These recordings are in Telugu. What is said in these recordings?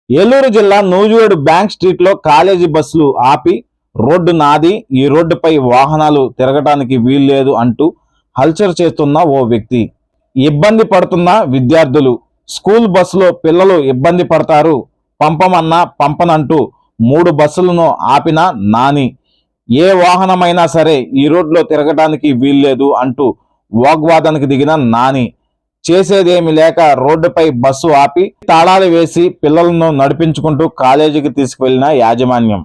ఏలూరు జిల్లా నూజివేడు బ్యాంక్ స్ట్రీట్ లో కాలేజీ బస్సులు ఆపి రోడ్డు నాది, ఈ రోడ్డుపై వాహనాలు తిరగటానికి వీల్లేదు అంటూ హల్చల్ చేస్తున్న ఓ వ్యక్తి. ఇబ్బంది పడుతున్న విద్యార్థులు. స్కూల్ బస్సులో పిల్లలు ఇబ్బంది పడతారు, పంపమన్నా పంపనంటూ 3 బస్సులను ఆపిన నాని. ఏ వాహనమైనా సరే ఈ రోడ్లో తిరగటానికి వీల్లేదు అంటూ వాగ్వాదానికి దిగిన నాని. చేసేదేమి లేక రోడ్డుపై బస్సు ఆపి తాళాలు వేసి పిల్లలను నడిపించుకుంటూ కాలేజీకి తీసుకువెళ్లిన యాజమాన్యం.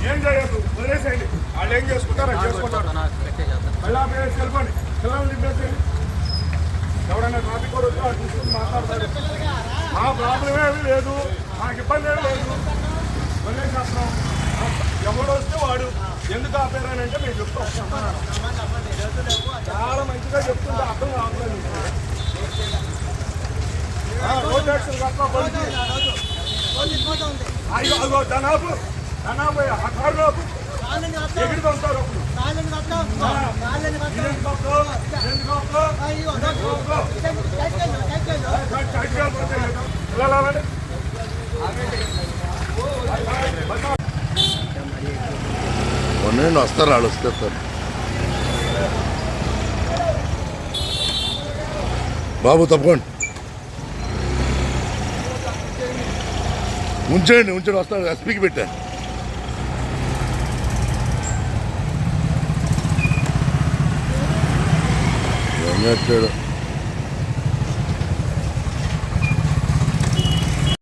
ఏం చేయదు, వదిలేసేయండి. వాళ్ళు ఏం చేసుకుంటారో చేసుకుంటారు. వెళ్ళిపోండి, పిల్లలు నింపేసేయండి. ఎవరైనా ట్రాఫిక్ కూడా వచ్చి వాళ్ళు తీసుకుని మాట్లాడతారు. మా ప్రాబ్లం ఏమీ లేదు, మాకు ఇబ్బంది ఏమీ లేదు, వదిలేసేస్తున్నాం. ఎవడు వస్తే వాడు ఎందుకు ఆపారనంటే మేము చెప్తాం. చాలా మంచిగా చెప్తుంటే అర్థం కావట్లేదు. రోడ్ యాక్షన్ కట్టినా అదిగో ధనాపు ఆ కారు ఎగిరి పంపుతారు. వస్తారు వాళ్ళు వస్తారు. బాబు తప్పకుండా ఉంచండి వస్తాడు. ఎస్పీకి పెట్టా వచ్చాడు.